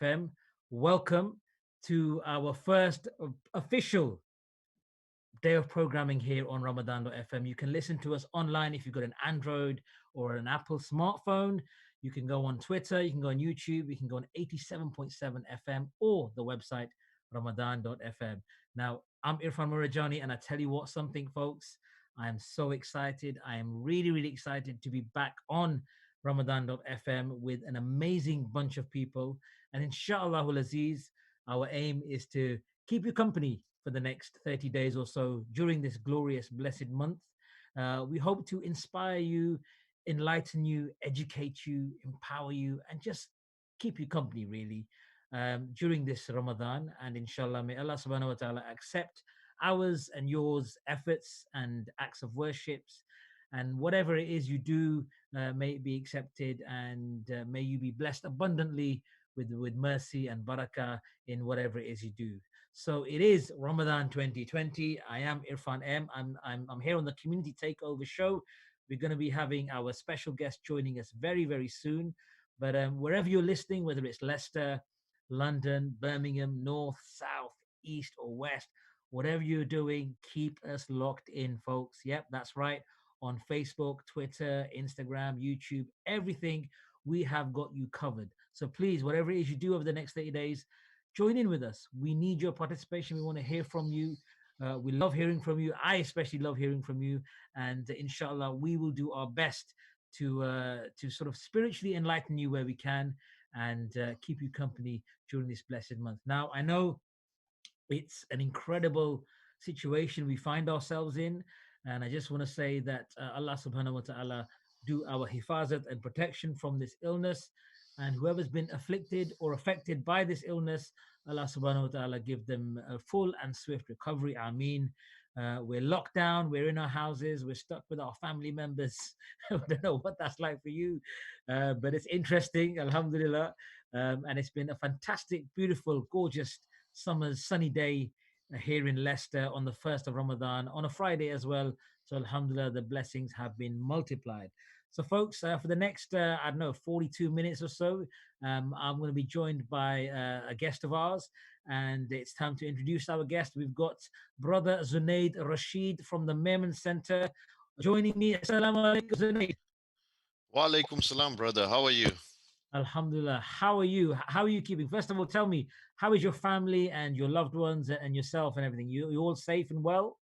FM. Welcome to our first official day of programming here on Ramadan.fm. You can listen to us online if you've got an Android or an Apple smartphone. You can go on Twitter, you can go on YouTube, you can go on 87.7 FM or the website Ramadan.fm. Now, I'm Irfan Murajani, and I tell you what, something, folks, I am so excited. I am really, really excited to be back on Ramadan.fm with an amazing bunch of people. And inshallah, Aziz, our aim is to keep you company for the next 30 days or so during this glorious, blessed month. We hope to inspire you, enlighten you, educate you, empower you, and just keep you company, really, during this Ramadan. And inshallah, may Allah subhanahu wa ta'ala accept ours and yours efforts and acts of worships. And whatever it is you do, may it be accepted, and may you be blessed abundantly with mercy and barakah in whatever it is you do. So it is Ramadan 2020. I am Irfan M. I'm here on the Community Takeover show. We're going to be having our special guest joining us very, very soon. But wherever you're listening, whether it's Leicester, London, Birmingham, North, South, East, or West, whatever you're doing, keep us locked in, folks. Yep, that's right. On Facebook, Twitter, Instagram, YouTube, everything, we have got you covered. So please, whatever it is you do over the next 30 days, join in with us. We need your participation. We want to hear from you. We love hearing from you. I especially love hearing from you. And inshallah, we will do our best to sort of spiritually enlighten you where we can, and keep you company during this blessed month. Now, I know it's an incredible situation we find ourselves in. And I just want to say that Allah subhanahu wa ta'ala do our hifazat and protection from this illness. And whoever's been afflicted or affected by this illness, Allah subhanahu wa ta'ala give them a full and swift recovery. Ameen. We're locked down, we're in our houses, we're stuck with our family members. I don't know what that's like for you, but it's interesting, alhamdulillah. And it's been a fantastic, beautiful, gorgeous summer's sunny day here in Leicester on the 1st of Ramadan, on a Friday as well. So, alhamdulillah, the blessings have been multiplied. So, folks, for the next, I don't know, 42 minutes or so, I'm going to be joined by a guest of ours. And it's time to introduce our guest. We've got Brother Zunaid Rashid from the Merman Center joining me. Assalamu alaikum, Zunaid. Walaikum salam, brother. How are you? Alhamdulillah. How are you? How are you keeping? First of all, tell me, how is your family and your loved ones and yourself and everything? You all safe and well?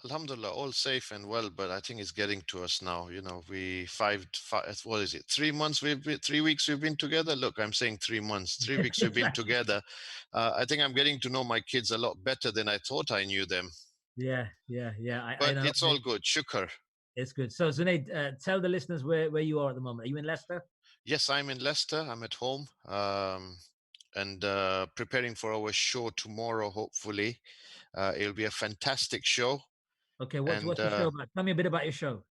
Alhamdulillah, all safe and well, but I think it's getting to us now. You know, what is it? 3 months 3 weeks we've been together. Look, I'm saying 3 months, 3 weeks we've been Exactly. together. I think I'm getting to know my kids a lot better than I thought I knew them. Yeah, yeah, yeah. I But know. it's all good. Shukr. It's good. So, Zunaid, tell the listeners where you are at the moment. Are you in Leicester? Yes, I'm in Leicester. I'm at home. And preparing for our show tomorrow, hopefully. It'll be a fantastic show. Okay, And what's your show about? Tell me a bit about your show.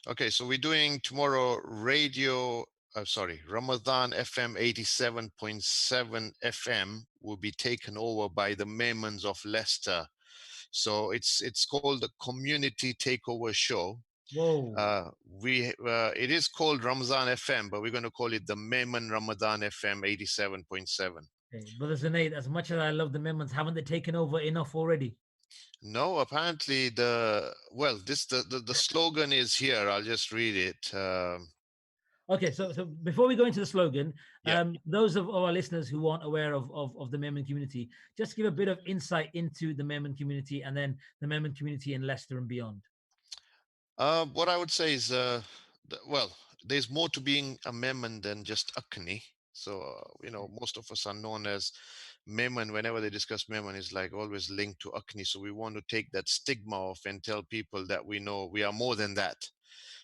Okay, so we're doing tomorrow Ramadan FM 87.7 FM will be taken over by the Maimons of Leicester. So it's called the Community Takeover Show. Whoa. It is called Ramadan FM, but we're going to call it the Maimon Ramadan FM 87.7. Okay. Brother Zunaid, as much as I love the Memons, haven't they taken over enough already? No, apparently the slogan is here. I'll just read it. Okay, so before we go into the slogan, Yeah. those of our listeners who aren't aware of the Memon community, just give a bit of insight into the Memon community and then the Memon community in Leicester and beyond. What I would say is, well, there's more to being a Memon than just Akni. So, most of us are known as Memon. Whenever they discuss Memon, it's like always linked to Akni. So we want to take that stigma off and tell people that we know we are more than that.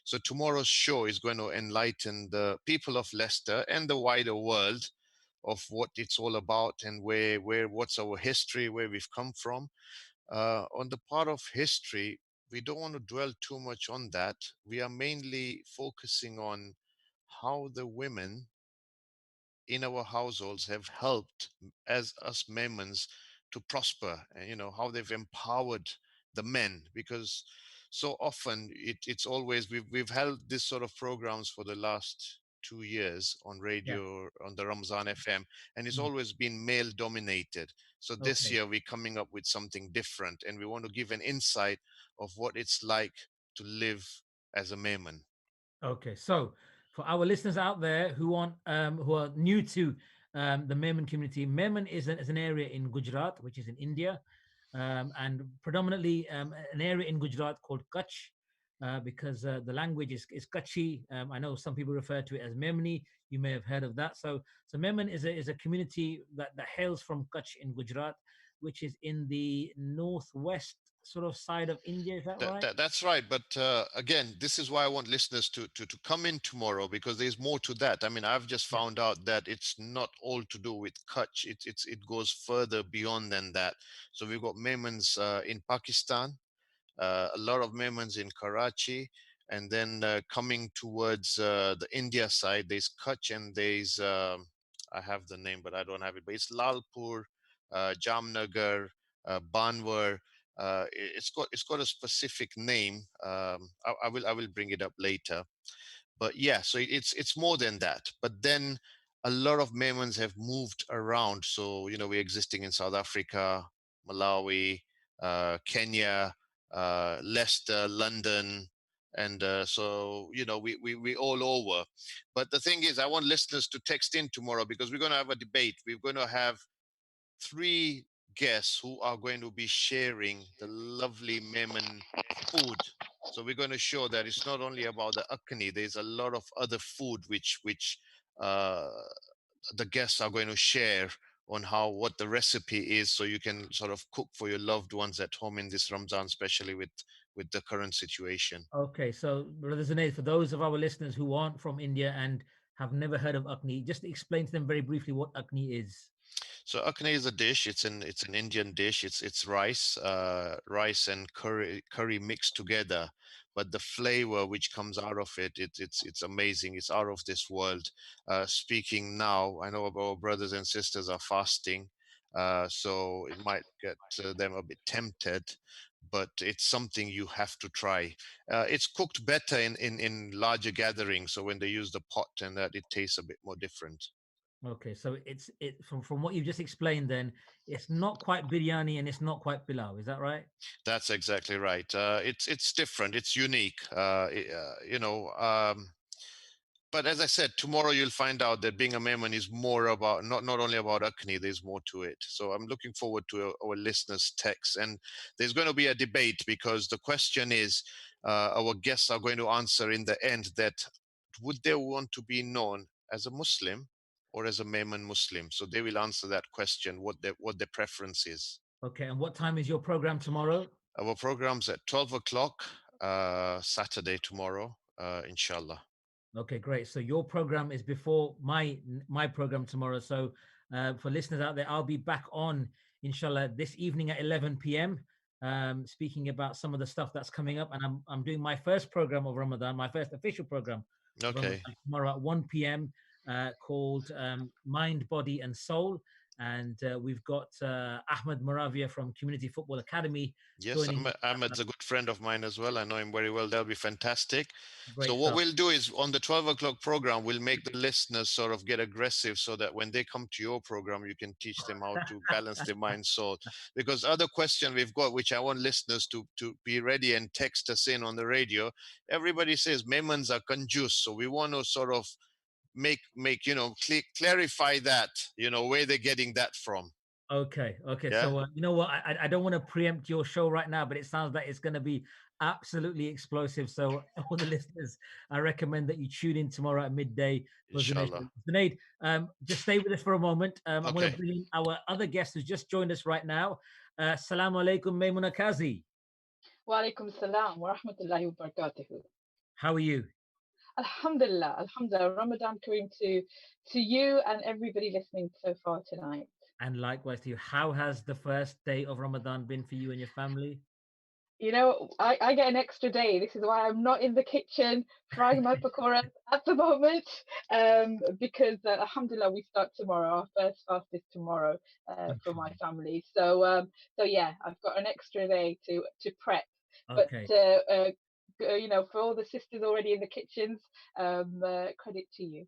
So tomorrow's show is going to enlighten the people of Leicester and the wider world of what it's all about and what's our history, where we've come from. On the part of history, we don't want to dwell too much on that. We are mainly focusing on how the women in our households have helped as us Memons to prosper, and how they've empowered the men, because so often it's always we've held this sort of programs for the last 2 years on Yeah. radio on the Ramzan FM, and it's Mm. always been male dominated. So this Okay. year we're coming up with something different, and we want to give an insight of what it's like to live as a Maiman. Okay, so for our listeners out there who are new to the Memon community, Memon is an area in Gujarat, which is in India, and predominantly an area in Gujarat called Kutch, because the language is Kutchi. I know some people refer to it as Memoni. You may have heard of that. So Memon is a community that hails from Kutch in Gujarat, which is in the northwest sort of side of India. Is that right? That's right. But again, this is why I want listeners to come in tomorrow, because there's more to that. I mean, I've just Yeah. found out that it's not all to do with Kutch. It goes further beyond than that. So we've got Memons in Pakistan, a lot of Memons in Karachi, and then coming towards the India side, there's Kutch and there's I have the name, but I don't have it. But it's Lalpur, Jamnagar, Banwar. It's got a specific name. I will bring it up later. But yeah, so it's more than that. But then a lot of Memons have moved around. So we're existing in South Africa, Malawi, Kenya, Leicester, London, and so we all over. But the thing is, I want listeners to text in tomorrow, because we're going to have a debate. We're going to have three guests who are going to be sharing the lovely Memon food. So we're going to show that it's not only about the akni. There's a lot of other food which uh, the guests are going to share on how what the recipe is, so you can sort of cook for your loved ones at home in this Ramzan, especially with the current situation. Okay, so Brother Zunaid, for those of our listeners who aren't from India and have never heard of akni, just explain to them very briefly what akni is. So akne is a dish. It's an Indian dish. It's rice and curry mixed together. But the flavor which comes out of it, it's amazing. It's out of this world. Speaking now, I know our brothers and sisters are fasting, so it might get them a bit tempted. But it's something you have to try. It's cooked better in larger gatherings. So when they use the pot and that, it tastes a bit more different. Okay, so it from what you've just explained, then it's not quite biryani and it's not quite pilau. Is that right? That's exactly right. It's different. It's unique. But as I said, tomorrow you'll find out that being a Memon is more about not only about Akni. There's more to it. So I'm looking forward to our listeners' texts, and there's going to be a debate, because the question is, our guests are going to answer in the end that would they want to be known as a Muslim or as a Memon Muslim. So they will answer that question, what their preference is. Okay, and what time is your program tomorrow? Our program's at 12 o'clock, Saturday tomorrow, inshallah. Okay, great. So your program is before my program tomorrow. So for listeners out there, I'll be back on inshallah this evening at 11 p.m. Speaking about some of the stuff that's coming up, and I'm doing my first program of Ramadan, my first official program of Ramadan Okay. tomorrow at 1 p.m. Called Mind, Body, and Soul, and we've got Ahmed Moravia from Community Football Academy Yes, joining us. Ahmed's a good friend of mine as well. I know him very well. That'll be fantastic. So Great what stuff. we'll do is on the 12 o'clock program, we'll make the listeners sort of get aggressive, so that when they come to your program, you can teach them how to balance their mind soul. Because other question we've got, which I want listeners to be ready and text us in on the radio. Everybody says Memons are conjuice. So we want to sort of make clarify that, where they're getting that from. Okay, okay. Yeah. So you know what? I don't want to preempt your show right now, but it sounds like it's going to be absolutely explosive. So all the listeners, I recommend that you tune in tomorrow at midday for Zunaid. Inshallah. Zunaid, just stay with us for a moment. I'm going to Okay. bring in our other guest who's just joined us right now. Salaam alaikum, Maimuna Kazi. Walaikum salam wa rahmatullahi wa barakatuhu. How are you? Alhamdulillah, Alhamdulillah. Ramadan Kareem to you and everybody listening so far tonight. And likewise to you. How has the first day of Ramadan been for you and your family? You know, I get an extra day. This is why I'm not in the kitchen frying my pakora at the moment, because Alhamdulillah, we start tomorrow. Our first fast is tomorrow for my family. So yeah, I've got an extra day to prep. But Okay. for all the sisters already in the kitchens, credit to you.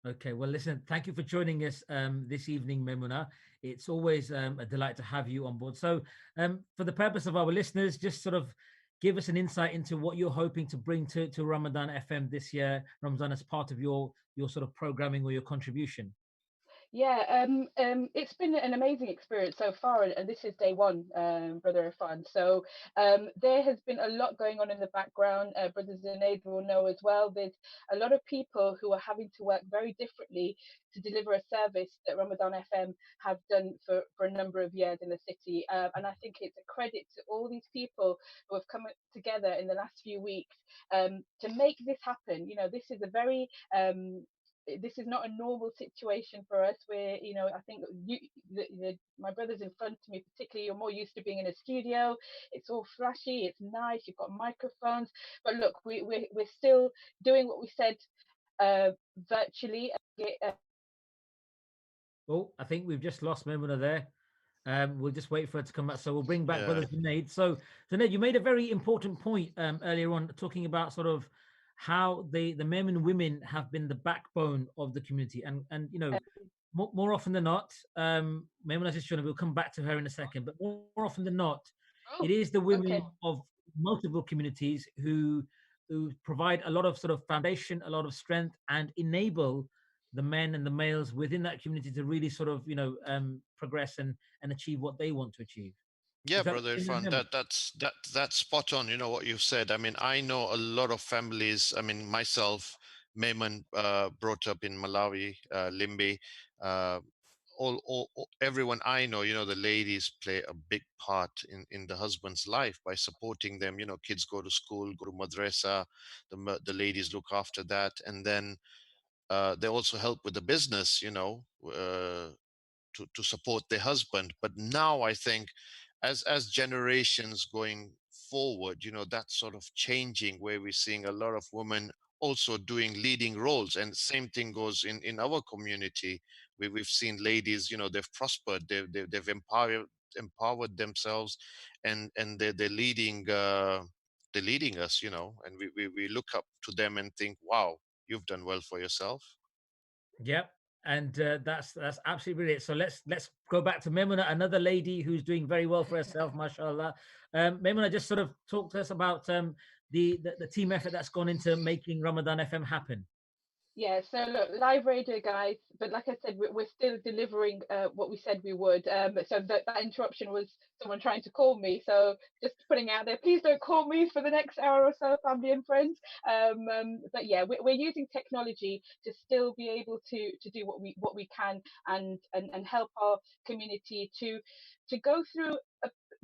Okay, well, listen, thank you for joining us this evening, Memuna. It's always a delight to have you on board. So, for the purpose of our listeners, just sort of give us an insight into what you're hoping to bring to Ramadan FM this year, Ramadan, as part of your sort of programming or your contribution. Yeah, it's been an amazing experience so far, and this is day one, Brother Irfan. So there has been a lot going on in the background. Brother Zunaid will know as well. There's a lot of people who are having to work very differently to deliver a service that Ramadan FM have done for a number of years in the city. And I think it's a credit to all these people who have come together in the last few weeks to make this happen. This is a very this is not a normal situation for us where I think my brothers in front of me particularly, you're more used to being in a studio. It's all flashy, it's nice, you've got microphones, but look, we're still doing what we said virtually. Oh, I think we've just lost Memuna there. We'll just wait for her to come back. So we'll bring back Yeah. Brother Junaid. So Junaid, you made a very important point earlier on, talking about sort of how the men and women have been the backbone of the community, and more often than not, Memuna Sister, we'll come back to her in a second, but more often than not, it Oh, is the okay. women of multiple communities who provide a lot of sort of foundation, a lot of strength, and enable the men and the males within that community to really sort of progress and achieve what they want to achieve. Yeah, Is that the brother same with Irfan, them? that's spot on. You know what you've said. I mean, I know a lot of families. I mean, myself, Mayman, brought up in Malawi, Limbe. Uh, everyone I know, the ladies play a big part in the husband's life by supporting them. Kids go to school, go to madrasa. The ladies look after that, and then they also help with the business. To support their husband. But now I think as generations going forward, that's sort of changing, where we're seeing a lot of women also doing leading roles. And same thing goes in our community, where we've seen ladies, they've prospered, they've empowered themselves, and they're leading us, and we look up to them and think, wow, you've done well for yourself. Yep. And that's absolutely brilliant. So let's go back to Memuna, another lady who's doing very well for herself, mashallah. Memuna, just sort of talk to us about the team effort that's gone into making Ramadan FM happen. Yeah, so look, live radio, guys. But like I said, we're still delivering what we said we would. So that interruption was someone trying to call me. So just putting out there, please don't call me for the next hour or so, family and friends. But yeah, we're using technology to still be able to do what we can, and help our community to go through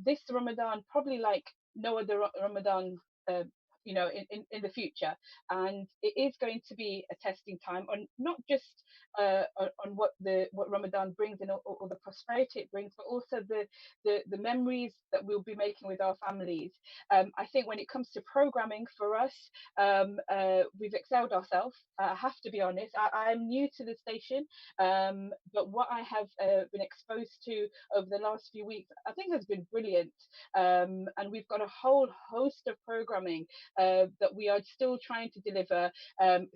this Ramadan probably like no other Ramadan. Uh, in the future, and it is going to be a testing time on not just on what Ramadan brings and all the prosperity it brings, but also the memories that we'll be making with our families. I think when it comes to programming for us, we've excelled ourselves. I have to be honest. I'm new to the station, but what I have been exposed to over the last few weeks, I think has been brilliant. And we've got a whole host of programming that we are still trying to deliver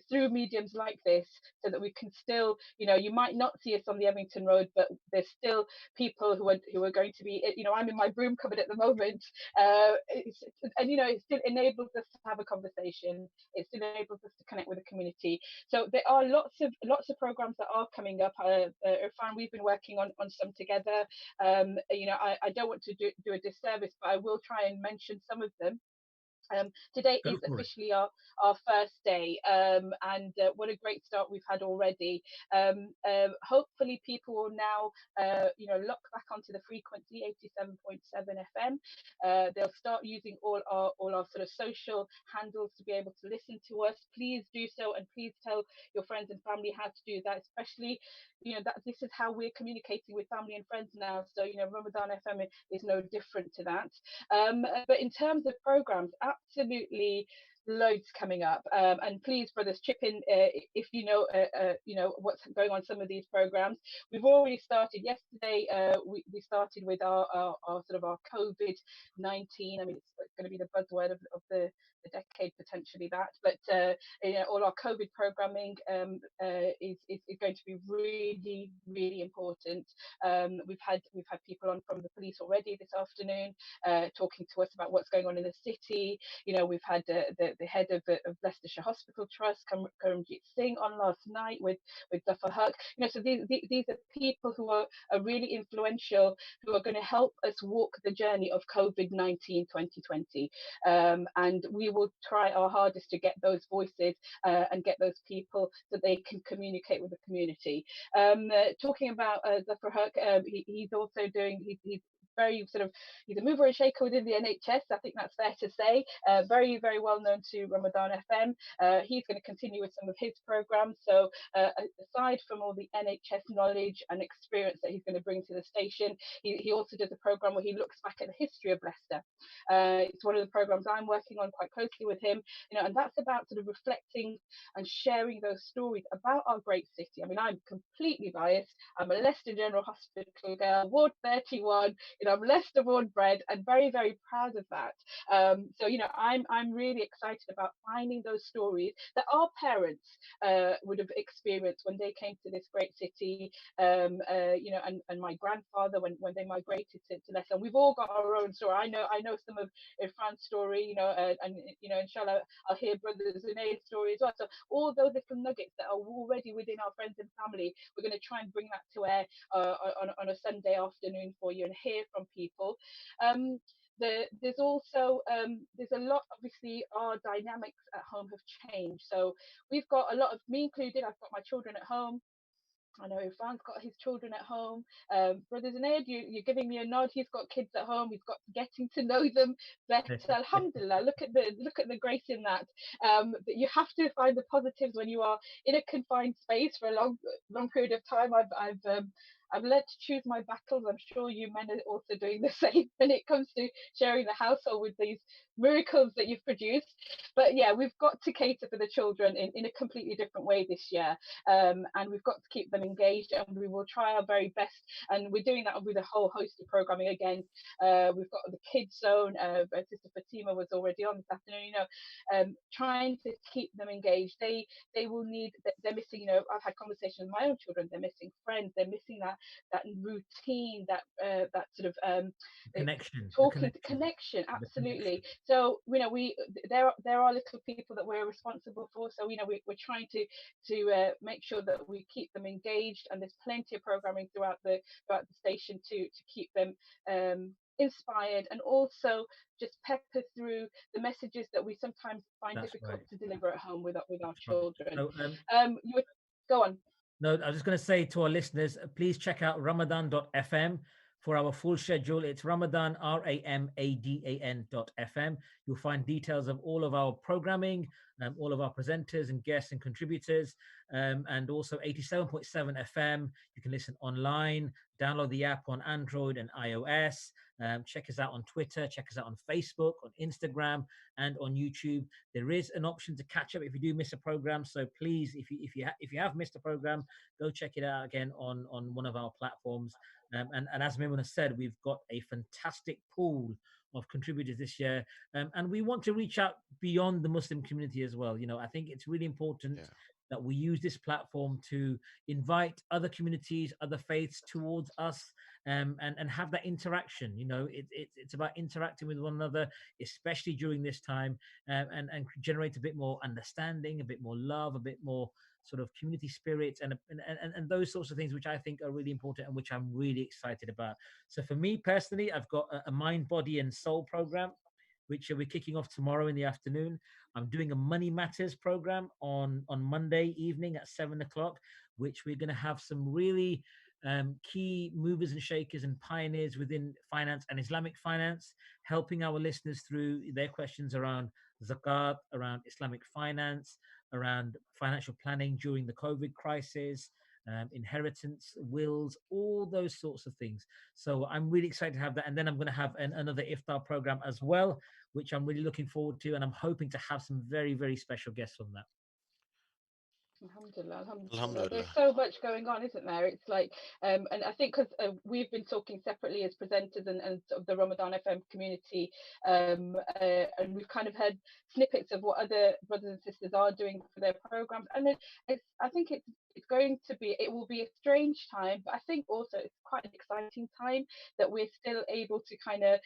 through mediums like this, so that we can still, you might not see us on the Evington Road, but there's still people who are going to be, I'm in my broom cupboard at the moment, and it still enables us to have a conversation. It still enables us to connect with the community. So there are lots of programs that are coming up. Irfan, we've been working on some together. I don't want to do a disservice, but I will try and mention some of them. Today Go is for it. officially our first day, and what a great start we've had already. Hopefully, people will now, lock back onto the frequency 87.7 FM. They'll start using all our sort of social handles to be able to listen to us. Please do so, and please tell your friends and family how to do that. Especially, that this is how we're communicating with family and friends now. So, Ramadan FM is no different to that. But in terms of programs, absolutely loads coming up, and please, brothers, chip in if you know what's going on some of these programs. We've already started yesterday. We started with our sort of our COVID-19. I mean, it's going to be the buzzword of the decade potentially, that, but you know, all our COVID programming is going to be really, really important. We've had people on from the police already this afternoon, talking to us about what's going on in the city. You know, we've had the head of Leicestershire Hospital Trust, Karamjit Singh, on last night with Zafar Haq. You know, so these are people who are really influential, who are going to help us walk the journey of COVID-19 2020. And we will try our hardest to get those voices and get those people so they can communicate with the community. Talking about Zafar Haq, he's also doing, he's very sort of, he's a mover and shaker within the NHS. I think that's fair to say. Very, very well known to Ramadan FM. He's going to continue with some of his programs. So aside from all the NHS knowledge and experience that he's going to bring to the station, he also does a program where he looks back at the history of Leicester. It's one of the programs I'm working on quite closely with him, you know, and that's about sort of reflecting and sharing those stories about our great city. I mean, I'm completely biased. I'm a Leicester General Hospital girl, Ward 31. You know, I'm Leicester born bred and very, very proud of that. So, you know, I'm really excited about finding those stories that our parents would have experienced when they came to this great city. You know, and my grandfather when they migrated to Leicester. And we've all got our own story. I know some of Irfan's story, you know, and you know, inshallah, I'll hear Brother Zunay's story as well. So all those little nuggets that are already within our friends and family, we're going to try and bring that to air on a Sunday afternoon for you and hear from people. There's also there's a lot, obviously our dynamics at home have changed, so we've got a lot of, me included, I've got my children at home. I know Irfan's got his children at home. Brother Zunaid, you're giving me a nod. He's got kids at home. He's got getting to know them better. Alhamdulillah, look at the grace in that. But you have to find the positives when you are in a confined space for a long period of time. I've learned to choose my battles. I'm sure you men are also doing the same when it comes to sharing the household with these miracles that you've produced. But yeah, we've got to cater for the children in a completely different way this year. And we've got to keep them engaged, and we will try our very best. And we're doing that with a whole host of programming again. We've got the kids zone. Sister Fatima was already on this afternoon. You know, trying to keep them engaged. They will need. They're missing. You know, I've had conversations with my own children. They're missing friends. They're missing that routine. That sort of connection, talking connection. Absolutely. So you know, there are little people that we're responsible for. So you know, we're trying to make sure that we keep them engaged, and there's plenty of programming throughout the station to keep them inspired, and also just pepper through the messages that we sometimes find difficult to deliver at home with our children. So, go on. No, I was just going to say to our listeners, please check out Ramadan.fm for our full schedule. It's Ramadan, Ramadan.fm. You'll find details of all of our programming, all of our presenters and guests and contributors, and also 87.7 FM. You can listen online, download the app on Android and iOS. Check us out on Twitter, check us out on Facebook, on Instagram, and on YouTube. There is an option to catch up if you do miss a program. So please, if you have missed a program, go check it out again on one of our platforms. And as Mimuna said, we've got a fantastic pool of contributors this year, and we want to reach out beyond the Muslim community as well. You know, I think it's really important that we use this platform to invite other communities, other faiths towards us, and have that interaction. You know, it's about interacting with one another, especially during this time, and generate a bit more understanding, a bit more love, a bit more sort of community spirit, and those sorts of things, which I think are really important and which I'm really excited about. So for me personally, I've got a mind, body, and soul program, which we're kicking off tomorrow in the afternoon. I'm doing a Money Matters program on Monday evening at 7 o'clock, which we're going to have some really key movers and shakers and pioneers within finance and Islamic finance, helping our listeners through their questions around zakat, around Islamic finance, around financial planning during the COVID crisis, inheritance, wills, all those sorts of things. So I'm really excited to have that. And then I'm going to have another iftar program as well, which I'm really looking forward to. And I'm hoping to have some very, very special guests on that. Alhamdulillah, alhamdulillah. There's Alhamdulillah. so much going on, isn't there? It's like, and I think because we've been talking separately as presenters and sort of the Ramadan FM community, and we've kind of had snippets of what other brothers and sisters are doing for their programs, and I think it will be a strange time, but I think also it's quite an exciting time that we're still able to kind of,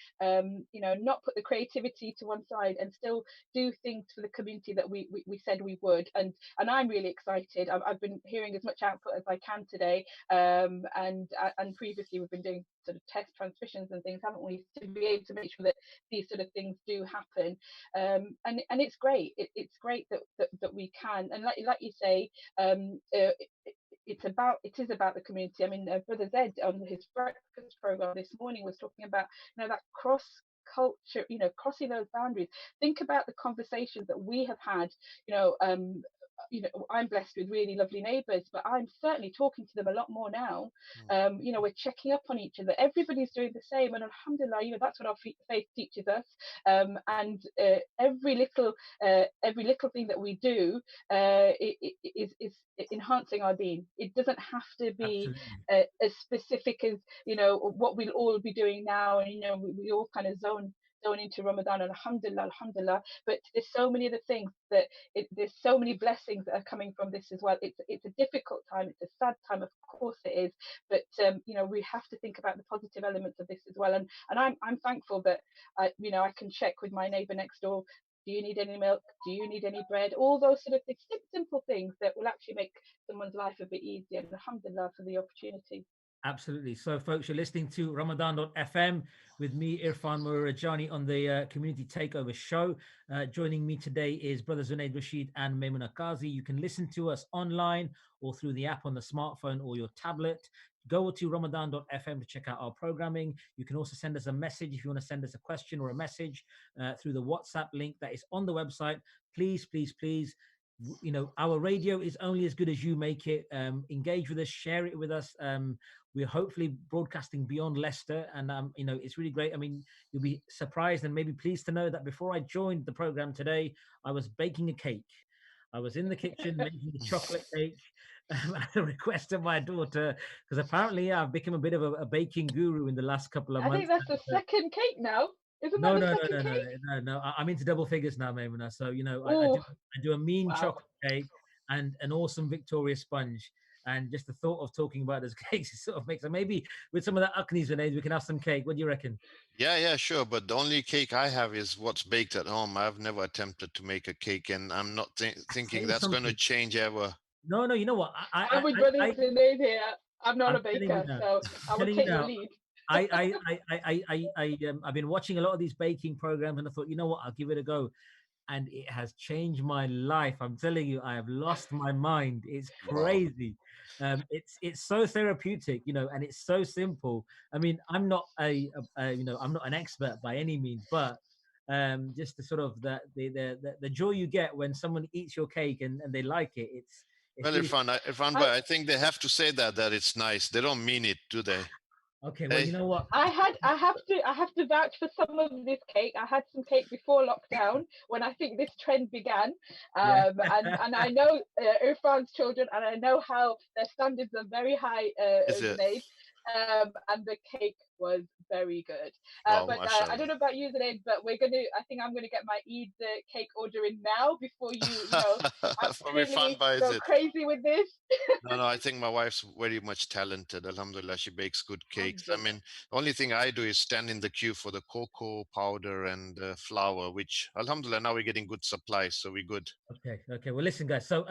not put the creativity to one side and still do things for the community that we said we would, and I'm really excited. I've been hearing as much output as I can today, and previously we've been doing sort of test transmissions and things, haven't we, to be able to make sure that these sort of things do happen, and it's great. It's great that we can, and like you say, it is about the community. I mean, Brother Zed on his breakfast program this morning was talking about that cross culture, crossing those boundaries. Think about the conversations that we have had, I'm blessed with really lovely neighbours, but I'm certainly talking to them a lot more now. Mm. We're checking up on each other. Everybody's doing the same, and alhamdulillah, that's what our faith teaches us. And every little thing that we do is enhancing our deen. It doesn't have to be Absolutely. as specific as what we'll all be doing now, and we all kind of zone into Ramadan, and alhamdulillah, but there's so many other things that there's so many blessings that are coming from this as well. It's a difficult time, it's a sad time, of course it is, but we have to think about the positive elements of this as well, and I'm thankful that I can check with my neighbor next door. Do you need any milk? Do you need any bread? All those sort of things, simple things that will actually make someone's life a bit easier, and alhamdulillah for the opportunity. Absolutely. So, folks, you're listening to Ramadan.fm with me, Irfan Murajani, on the Community Takeover show. Joining me today is Brother Zunaid Rashid and Maimuna Qazi. You can listen to us online or through the app on the smartphone or your tablet. Go to Ramadan.fm to check out our programming. You can also send us a message if you want to send us a question or a message through the WhatsApp link that is on the website. Please, please, please. Our radio is only as good as you make it. Engage with us, share it with us. We're hopefully broadcasting beyond Leicester, and it's really great. I mean, you'll be surprised and maybe pleased to know that before I joined the program today, I was baking a cake. I was in the kitchen making a chocolate cake at the request of my daughter, because apparently I've become a bit of a baking guru in the last couple of I think months. that's the second cake now. Isn't that No, the no, no, second no, no, cake? no. I'm into double figures now, Maimuna. So Oh, I do a mean wow. chocolate cake and an awesome Victoria sponge. And just the thought of talking about those cakes, it sort of makes, so maybe with some of that Aknis grenades, we can have some cake. What do you reckon? Yeah, sure. But the only cake I have is what's baked at home. I've never attempted to make a cake, and I'm not Tell thinking you that's going to something. change ever. No, you know what? I'm with brothers in here. I'm not a I'm telling you baker, now. so I'm I will telling you take your now. lead. I've been watching a lot of these baking programs, and I thought, you know what? I'll give it a go. And it has changed my life. I'm telling you, I have lost my mind. It's Wow. crazy. It's so therapeutic, and it's so simple. I mean, I'm not I'm not an expert by any means, but just the sort of the joy you get when someone eats your cake and they like it. It's Well, really Irfan, I, but I think they have to say that it's nice. They don't mean it, do they? okay. Well, you Hey, know what? I have to vouch for some of this cake. I had some cake before lockdown when I think this trend began, Yeah. and I know Irfan's children, and I know how their standards are very high, is it? Zunaid, and the cake was very good. Oh, But I mashallah. don't know about you, Zunaid, but I think I'm gonna get my Eid cake order in now before you For Irfan, absolutely by is go it? crazy with this. No, I think my wife's very much talented. Alhamdulillah, she bakes good cakes. I Alhamdulillah. mean, the only thing I do is stand in the queue for the cocoa powder and flour, which Alhamdulillah now we're getting good supplies, so we're good. Okay. Well, listen, guys. So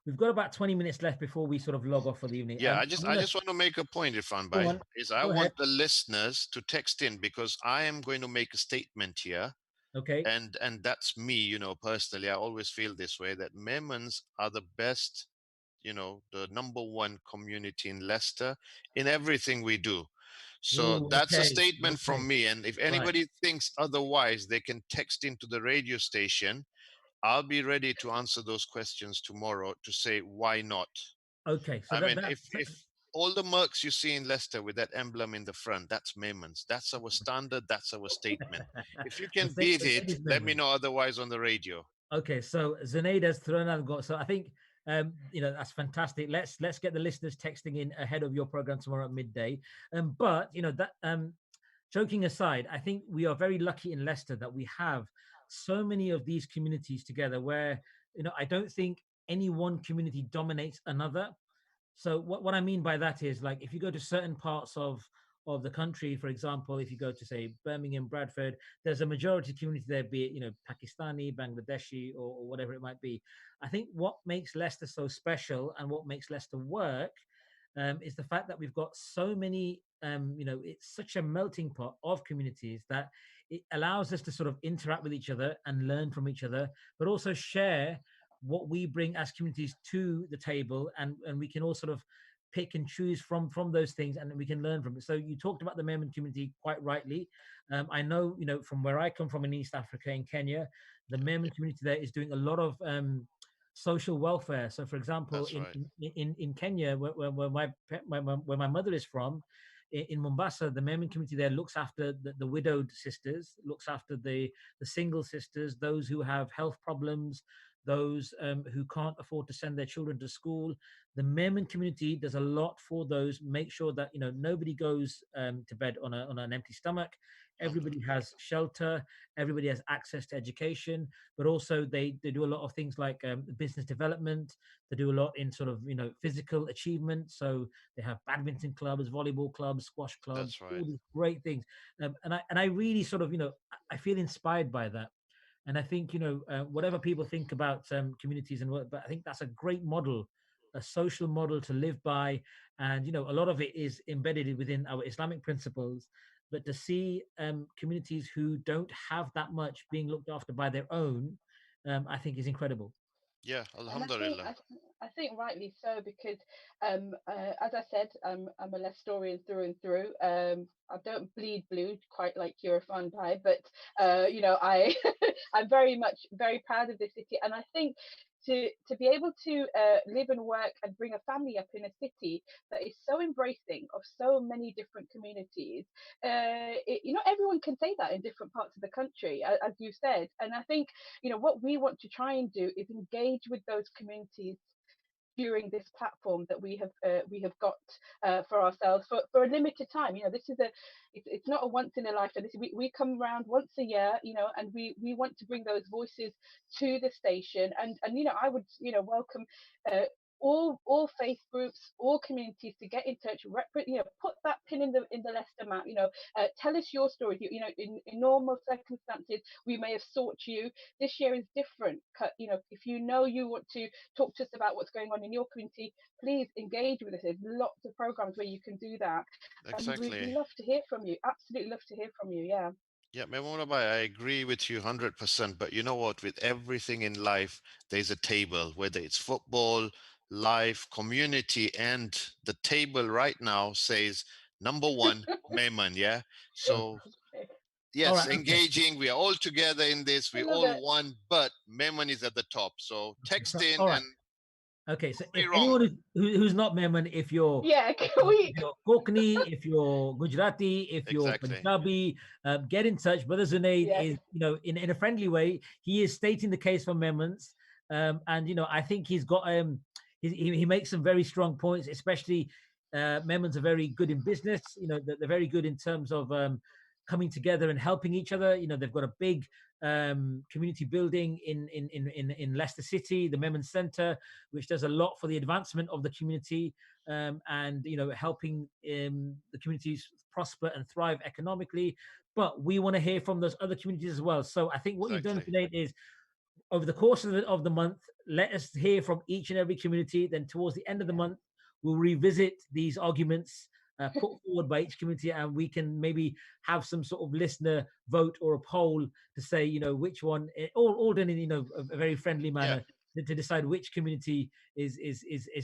we've got about 20 minutes left before we sort of log off for the evening. Yeah, I I want to just want to make a point, Irfan go Bhai, on. is I Go ahead. want the listeners to text in because I am going to make a statement here, Okay. and that's me, personally. I always feel this way that Memons are the best, the number one community in Leicester in everything we do. So Oh, that's a okay. statement Okay. from me. And if Right. anybody thinks otherwise, they can text into the radio station. I'll be ready to answer those questions tomorrow to say why not. Okay, so I that mean, that if all the Mercs you see in Leicester with that emblem in the front, that's Mayman's. That's our standard. That's our statement. If you can beat it, Mercedes let me Benz. know. Otherwise, on the radio. Okay, so Zunaid has thrown out got. So I think that's fantastic. Let's get the listeners texting in ahead of your program tomorrow at midday. But that joking aside, I think we are very lucky in Leicester that we have so many of these communities together where I don't think any one community dominates another. So what I mean by that is, like, if you go to certain parts of the country, for example, if you go to say Birmingham, Bradford, there's a majority community there, be it Pakistani, Bangladeshi, or whatever it might be. I think what makes Leicester so special and what makes Leicester work is the fact that we've got so many. It's such a melting pot of communities that it allows us to sort of interact with each other and learn from each other, but also share what we bring as communities to the table, and we can all sort of pick and choose from those things, and we can learn from it. So you talked about the Merman community quite rightly. I know, from where I come from in East Africa, in Kenya, the Merman community there is doing a lot of social welfare. So, for example, That's in right. in Kenya, where where my mother is from, in Mombasa, the Merman community there looks after the widowed sisters, looks after the single sisters, those who have health problems, those who can't afford to send their children to school. The Merman community does a lot for those. Make sure that nobody goes to bed on an empty stomach. Everybody Alhamdulillah. has shelter. Everybody has access to education. But also they do a lot of things like business development. They do a lot in sort of physical achievement. So they have badminton clubs, volleyball clubs, squash clubs, That's right. all these great things. And I really sort of I feel inspired by that. And I think whatever people think about communities and what, but I think that's a great model, a social model to live by. And a lot of it is embedded within our Islamic principles. But to see communities who don't have that much being looked after by their own, I think is incredible. Yeah. And I think Alhamdulillah. I think rightly so, because as I said, I'm a Leicesterian through and through. I don't bleed blue quite like you're a fan by, but I I'm very much very proud of this city, and I think to be able to live and work and bring a family up in a city that is so embracing of so many different communities. Everyone can say that in different parts of the country, as you said, and I think what we want to try and do is engage with those communities during this platform that we have got for ourselves for a limited time. This is it's not a once in a lifetime. We come around once a year, and we want to bring those voices to the station, and I would welcome uh, all faith groups, all communities to get in touch, put that pin in the Leicester map. Tell us your stories. In normal circumstances, we may have sought you. This year is different. If you want to talk to us about what's going on in your community, please engage with us. There's lots of programs where you can do that, and we Exactly. love to hear from you. Absolutely love to hear from you. Yeah. Yeah, Memona Bhai, I agree with you 100%. But you know what? With everything in life, there's a table, whether it's football, life, community, and the table right now says number one, Mehman. Yeah. So, Okay. All yes, right. Okay. engaging. We are all together in this. I We love all it. one, but Mehman is at the top. So, text So, in all right. and Okay, so be if wrong. anyone who's not Memon, if you're Yeah. Can if we? you're Kokni, if you're Gujarati, if you're Exactly. Punjabi, get in touch. Brother Zunaid Yes. is, in a friendly way, he is stating the case for Memons, and I think he's got he makes some very strong points, especially Memons are very good in business. They're very good in terms of coming together and helping each other. They've got a big community building in Leicester City, the Memon Centre, which does a lot for the advancement of the community, and helping the communities prosper and thrive economically. But we want to hear from those other communities as well. So I think what you've done Exactly. today is, over the course of the month, let us hear from each and every community. Then towards the end of the Yeah. month, we'll revisit these arguments put forward by each community, and we can maybe have some sort of listener vote or a poll to say, which one, all done in a very friendly Yeah. manner, to decide which community is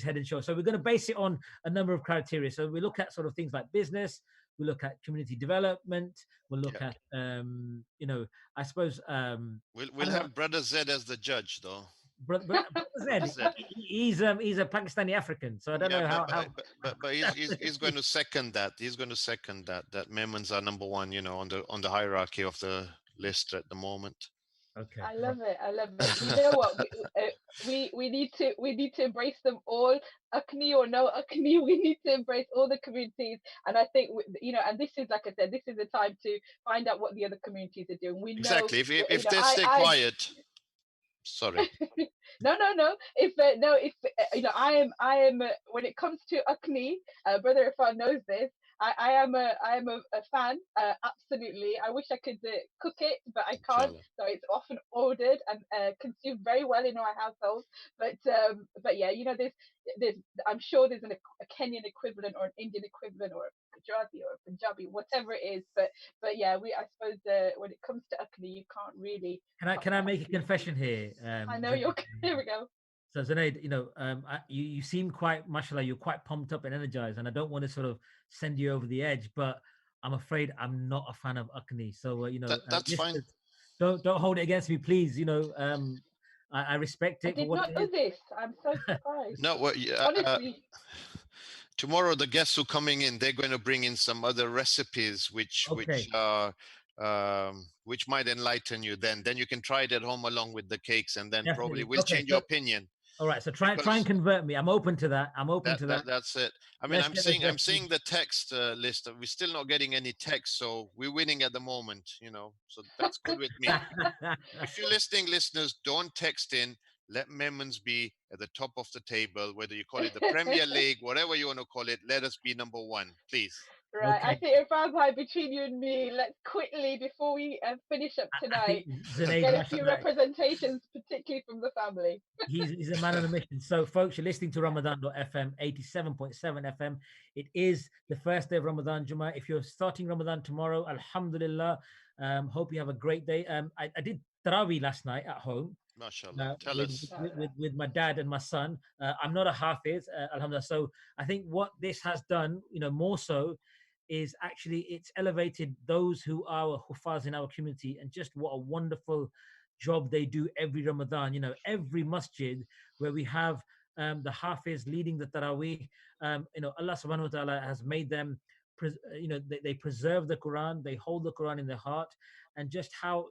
head and shoulders. So we're going to base it on a number of criteria. So we look at sort of things like business, we look at community development, we'll look Yeah. at I suppose We'll I we'll don't know. have Brother Z as the judge, though. brother Brother Zed, said. he's a Pakistani African, so I don't Yeah, know but how. he's going to second that. He's going to second that Memons are number one, on the hierarchy of the list at the moment. Okay, I right. love it. I love it. You know what? We need to embrace them all, Akni or no Akni. We need to embrace all the communities, and I think and this is like I said, this is the time to find out what the other communities are doing. We know, Exactly. If they I stay quiet, sorry. no, no, no. If no, if I am when it comes to Akni, brother Irfan knows this. I am a fan. Absolutely. I wish I could cook it, but I can't. Inshallah. So it's often ordered and consumed very well in our household. But yeah, there's I'm sure there's a Kenyan equivalent or an Indian equivalent or a Gujarati or a Punjabi, whatever it is. But yeah, I suppose when it comes to Akni, you can't really touch Can I that make a community. confession here, I know Zaid? you're. Here we go. So Zaid, you seem quite, mashallah, you're quite pumped up and energized, and I don't want to sort of send you over the edge, but I'm afraid I'm not a fan of Akni. So That's fine. listeners, don't hold it against me, please. I respect I it for did what not it know is. this. I'm so surprised. No, what? Honestly, Tomorrow the guests who coming in, they're going to bring in some other recipes Okay, which might enlighten you. Then you can try it at home along with the cakes, and then probably definitely. will Okay, change your so opinion. all right, so try and Because convert me. I'm open to that. I'm open to that. that's it. I mean, Let's get those I'm seeing recipes. the text list. We're still not getting any text, so we're winning at the moment. So that's good with me. If you're listening, listeners, don't text in. Let Memons be at the top of the table, whether you call it the Premier League, whatever you want to call it. Let us be number one, please. right. I Okay, think if I'm like between you and me, let's quickly before we finish up I think tonight, Zaid, get a few mashallah, representations, particularly from the family. he's a man on a mission. So, folks, you're listening to Ramadan.fm, 87.7 FM. It is the first day of Ramadan, Jummah. If you're starting Ramadan tomorrow, Alhamdulillah, hope you have a great day. I did Taraweeh last night at home. MashaAllah. Tell With, us. with my dad and my son. I'm not a hafiz, alhamdulillah. So I think what this has done, more so, is actually it's elevated those who are hufaz in our community, and just what a wonderful job they do every Ramadan. Every masjid where we have the hafiz leading the Taraweeh, Allah subhanahu wa ta'ala has made them, they preserve the Quran, they hold the Quran in their heart, and just how,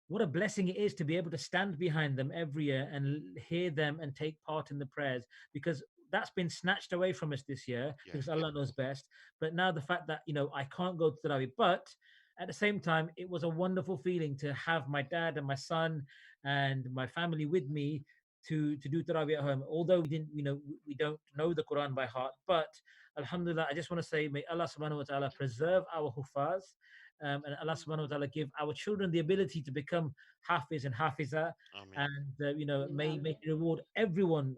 what a blessing it is to be able to stand behind them every year and hear them and take part in the prayers, because that's been snatched away from us this year Yeah, because yeah. Allah knows best. But now the fact that I can't go to Tarawih, but at the same time it was a wonderful feeling to have my dad and my son and my family with me to do Tarawih at home. Although we didn't, we don't know the Quran by heart, but Alhamdulillah, I just want to say, may Allah subhanahu wa ta'ala preserve our hufaz, and Allah subhanahu wa ta'ala give our children the ability to become hafiz and hafiza, Amen. and may Amen. make reward everyone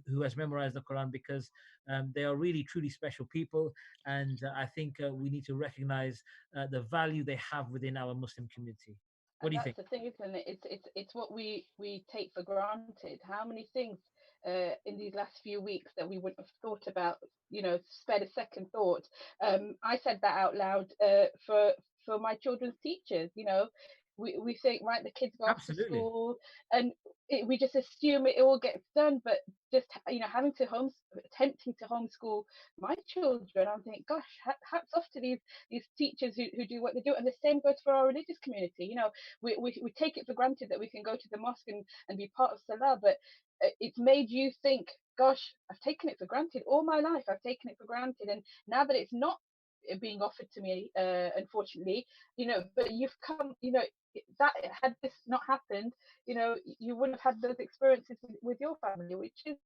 who has memorized the Quran, because they are really truly special people, and I think we need to recognize the value they have within our Muslim community. What And do you that's think? the thing, isn't it? It's what we take for granted. How many things in these last few weeks that we wouldn't have thought about, spared a second thought. I said that out loud for my children's teachers. We think, right, the kids go off to Absolutely. school, and we just assume it all gets done, but just having to attempting to homeschool my children, I'm thinking, gosh, hats off to these teachers who do what they do. And the same goes for our religious community. We take it for granted that we can go to the mosque and be part of Salah, but it's made you think, gosh, I've taken it for granted all my life. I've taken it for granted. And now that it's not being offered to me, unfortunately, but you've come, that had this not happened, you wouldn't have had those experiences with your family, which is,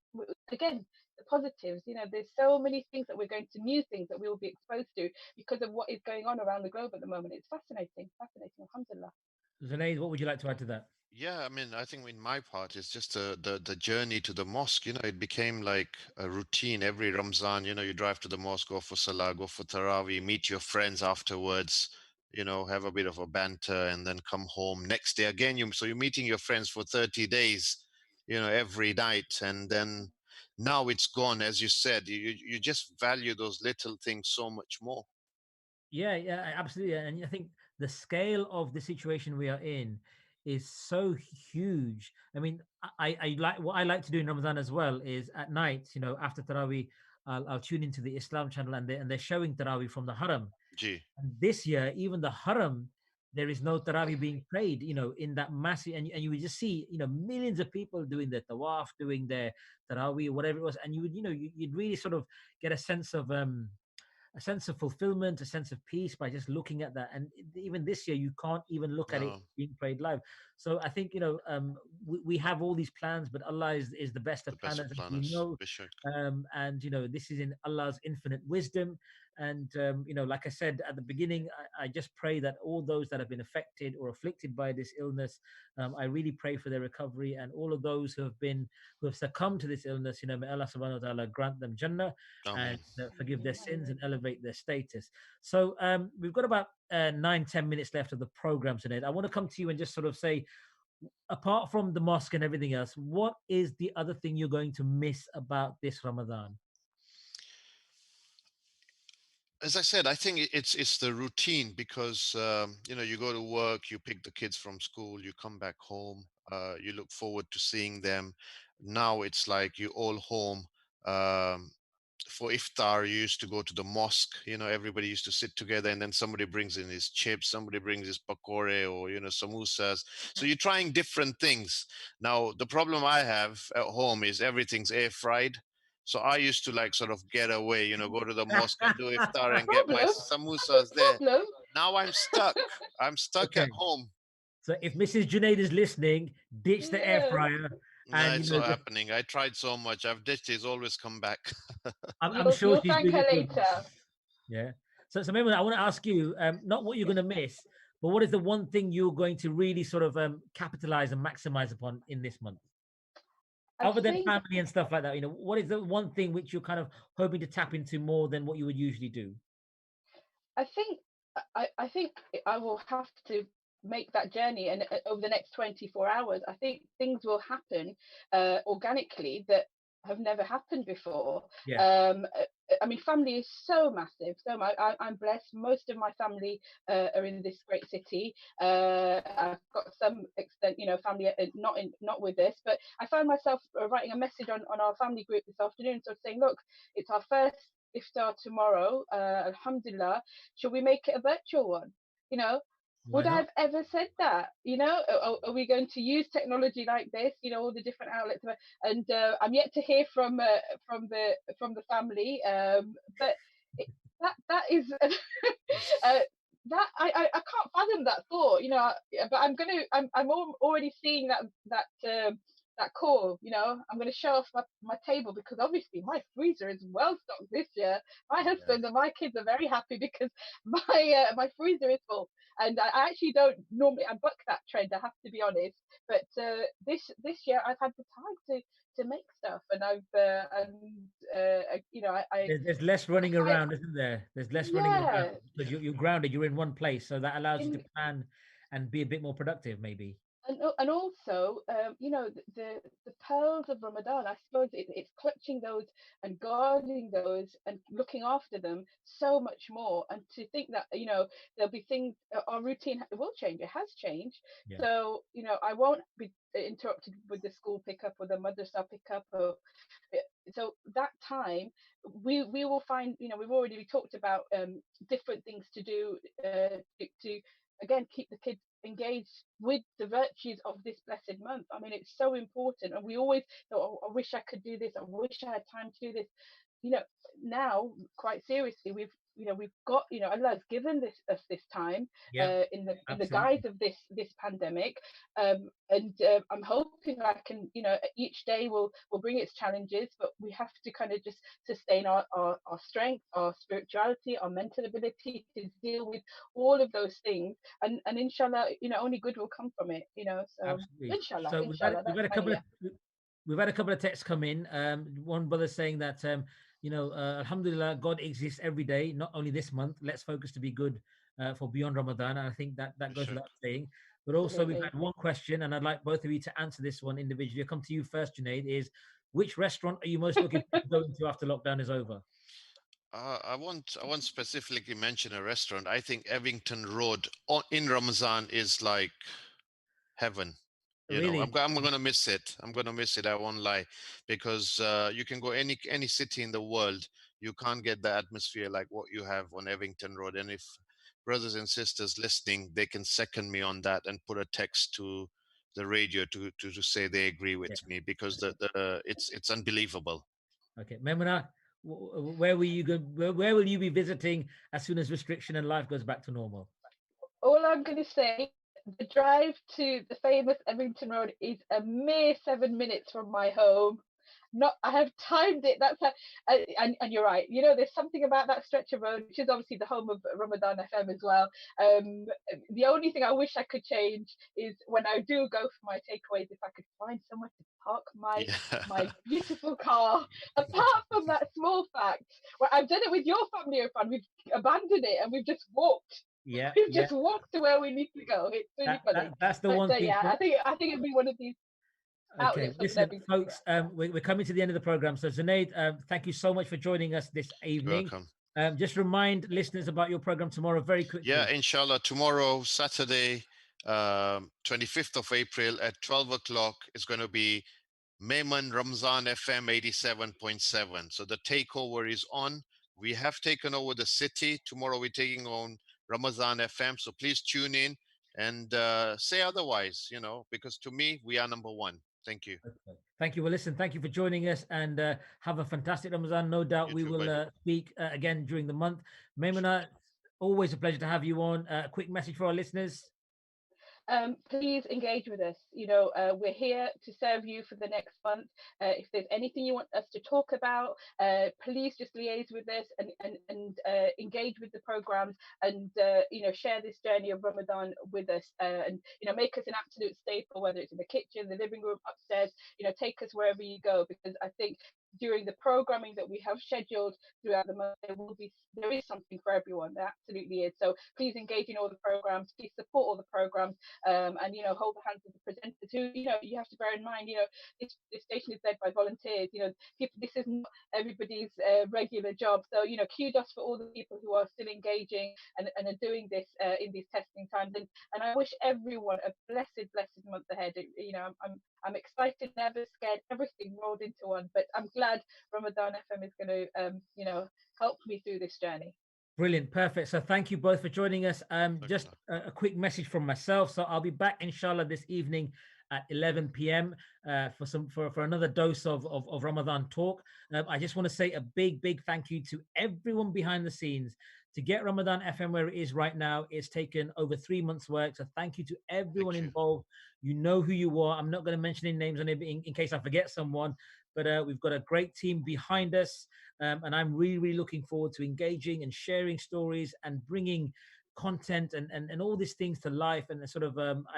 again, the positives. There's so many things that we're going to, new things that we will be exposed to because of what is going on around the globe at the moment. It's fascinating, alhamdulillah. Zaneid, what would you like to add to that? Yeah, I mean, I think in my part, it's just the journey to the mosque. It became like a routine every Ramzan. You drive to the mosque, go for Salah, go for Taraweeh, meet your friends afterwards. Have a bit of a banter, and then come home next day again. So you're meeting your friends for 30 days. Every night, and then now it's gone. As you said, you just value those little things so much more. Yeah, yeah, absolutely. And I think the scale of the situation we are in is so huge. I mean, I like what I like to do in Ramadan as well is at night, after Taraweeh, I'll tune into the Islam channel and they're showing Taraweeh from the Haram. Gee, And this year, even the Haram, there is no Taraweeh being prayed, in that massive, and you would just see, millions of people doing their tawaf, doing their Taraweeh, whatever it was. And you would, you'd really sort of get a sense of fulfillment, a sense of peace by just looking at that. And even this year, you can't even look at it no, being played live. So I think we have all these plans, but Allah is the best the of best planners, of as we planners, know. Bishak. And this is in Allah's infinite wisdom. And like I said at the beginning, I just pray that all those that have been affected or afflicted by this illness, I really pray for their recovery, and all of those who have succumbed to this illness, may Allah subhanahu wa ta'ala grant them Jannah and Amen. forgive their Ameen, sins and ameen. elevate their status. So we've got about 9-10 minutes left of the program today. I want to come to you and just sort of say, apart from the mosque and everything else, what is the other thing you're going to miss about this Ramadan? As I said, I think it's the routine because you go to work, you pick the kids from school, you come back home, you look forward to seeing them. Now it's like you all home. Um, for iftar, you used to go to the mosque. Everybody used to sit together, and then somebody brings in his chips, somebody brings his pakore or samosas. So you're trying different things. Now the problem I have at home is everything's air fried. So I used to like sort of get away, go to the mosque and do iftar and get my Problem? samosas there. Problem? Now I'm stuck. I'm stuck at Okay. home. So if Mrs. Junaid is listening, ditch the air Yeah. fryer, No, and it's not happening. I tried so much. I've ditched it. It's always come back. I'm sure You'll she's thank doing her it good. later. Yeah. So maybe I want to ask you, not what you're going to miss, but what is the one thing you're going to really sort of capitalize and maximize upon in this month, I other than think family and stuff like that? What is the one thing which you're kind of hoping to tap into more than what you would usually do? I think I think I will have to make that journey, and over the next 24 hours, I think things will happen organically that have never happened before. Yeah. I mean, family is so massive. I'm blessed. Most of my family are in this great city. I've got some extent, family not with this, but I found myself writing a message on our family group this afternoon, sort of saying, look, it's our first iftar tomorrow. Alhamdulillah, should we make it a virtual one? You know, Why would I not? have ever said that? Are we going to use technology like this? All the different outlets, and I'm yet to hear from the family. But it, that is that I can't fathom that thought. But I'm already seeing that call. I'm going to show off my table because obviously my freezer is well stocked this year. My Yeah. husband and my kids are very happy because my freezer is full, and I actually don't normally I buck that trend. I have to be honest, but this year I've had the time to make stuff, and There's less I running find, around, isn't there? There's less running around yeah. because you're grounded. You're in one place, so that allows you to in plan and be a bit more productive, maybe. and also, the pearls of Ramadan. I suppose it's clutching those and guarding those and looking after them so much more. And to think that there'll be things. Our routine will change. It has changed. Yeah. So I won't be interrupted with the school pickup or the madrasa pickup. So that time we will find. We've already talked about different things to do to again keep the kids engaged with the virtues of this blessed month. I mean, it's so important, and we always thought, oh, I wish I could do this. I wish I had time to do this. You know, Now, quite seriously, we've got, Allah has given us this time Yeah. in the guise Absolutely. of this pandemic, and I'm hoping I can, each day will bring its challenges, but we have to kind of just sustain our strength, our spirituality, our mental ability to deal with all of those things, and inshallah, only good will come from it. So Absolutely. inshallah, So we've had inshallah, we've that's had a my couple of niyyah. we've had a couple of texts come in. One brother saying that Alhamdulillah, God exists every day, not only this month. Let's focus to be good for beyond Ramadan. And I think that goes Bishak. without saying. But also we've Absolutely. had one question, and I'd like both of you to answer this one individually. I'll come to you first, Junaid. Is which restaurant are you most looking forward to going to after lockdown is over? I won't specifically mention a restaurant. I think Evington Road in Ramazan is like heaven. Really? I'm gonna miss it. I'm gonna miss it. I won't lie, because you can go any city in the world, you can't get the atmosphere like what you have on Evington Road. And if brothers and sisters listening, they can second me on that and put a text to the radio to say they agree with Yeah. me, because Okay. the it's unbelievable. Okay. Memuna, where will you go? Where will you be visiting as soon as restriction and life goes back to normal? All I'm going to say, the drive to the famous Evington Road is a mere 7 minutes from my home. Not, I have timed it. That's how, and you're right. You know, there's something about that stretch of road, which is obviously the home of Ramadan FM as well. Um, the only thing I wish I could change is when I do go for my takeaways, if I could find somewhere to park my Yeah. beautiful car. Apart from that small fact, where I've done it with your family, Irfan, we've abandoned it and we've just walked. Yeah, We've yeah. just walked to where we need to go. It's really funny. That's the But one thing. yeah, I think it'd be one of these Okay, outlets of an listen, Evington folks, we're coming to the end of the program. So, Zunaid, thank you so much for joining us this You're evening. welcome. Just remind listeners about your program tomorrow very Yeah, quickly. inshallah, tomorrow, Saturday, 25th of April at 12 o'clock is going to be Maiman Ramzan FM 87.7. So the takeover is on. We have taken over the city. Tomorrow we're taking on Ramazan FM. So please tune in and say otherwise, because to me, we are number one. Thank you. Okay. Thank you. Well, listen, thank you for joining us and have a fantastic Ramadan. No doubt You we too, will bye. speak again during the month. Maimuna, always a pleasure to have you on. A quick message for our listeners. Please engage with us. We're here to serve you for the next month. If there's anything you want us to talk about, please just liaise with us and engage with the programs and share this journey of Ramadan with us and make us an absolute staple, whether it's in the kitchen, the living room, upstairs. Take us wherever you go, because I think during the programming that we have scheduled throughout the month, there is something for everyone. There absolutely is. So please engage in all the programs. Please support all the programs, and hold the hands of the presenters. Who you have to bear in mind. This station is led by volunteers. People. This is not everybody's regular job. So kudos for all the people who are still engaging and are doing this in these testing times. And I wish everyone a blessed month ahead. I'm excited, never scared, everything rolled into one. But I'm glad Ramadan FM is going to, help me through this journey. Brilliant, perfect. So thank you both for joining us. Just Jazakallah. a quick message from myself. So I'll be back, inshallah, this evening at 11 p.m. For another dose of Ramadan talk. I just want to say a big thank you to everyone behind the scenes. To get Ramadan FM where it is right now, it's taken over 3 months' work. So thank you to everyone Thank you. involved. You know who you are. I'm not going to mention any names on it in case I forget someone, but we've got a great team behind us. And I'm really looking forward to engaging and sharing stories and bringing content and all these things to life and sort of,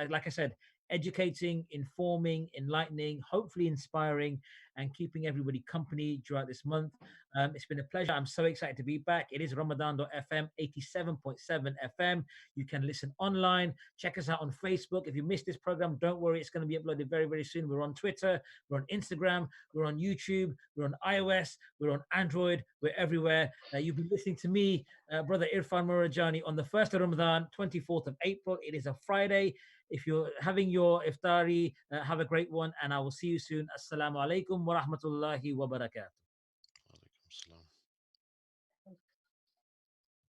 like I said, educating, informing, enlightening, hopefully inspiring, and keeping everybody company throughout this month. It's been a pleasure. I'm so excited to be back. It is Ramadan.fm, 87.7 FM. You can listen online. Check us out on Facebook. If you missed this program, don't worry. It's going to be uploaded very soon. We're on Twitter. We're on Instagram. We're on YouTube. We're on iOS. We're on Android. We're everywhere. You've been listening to me, Brother Irfan Murajani, on the 1st of Ramadan, 24th of April. It is a Friday. If you're having your iftari, have a great one, and I will see you soon. Assalamu alaikum wa rahmatullahi wa barakatuh. Alaikum salam.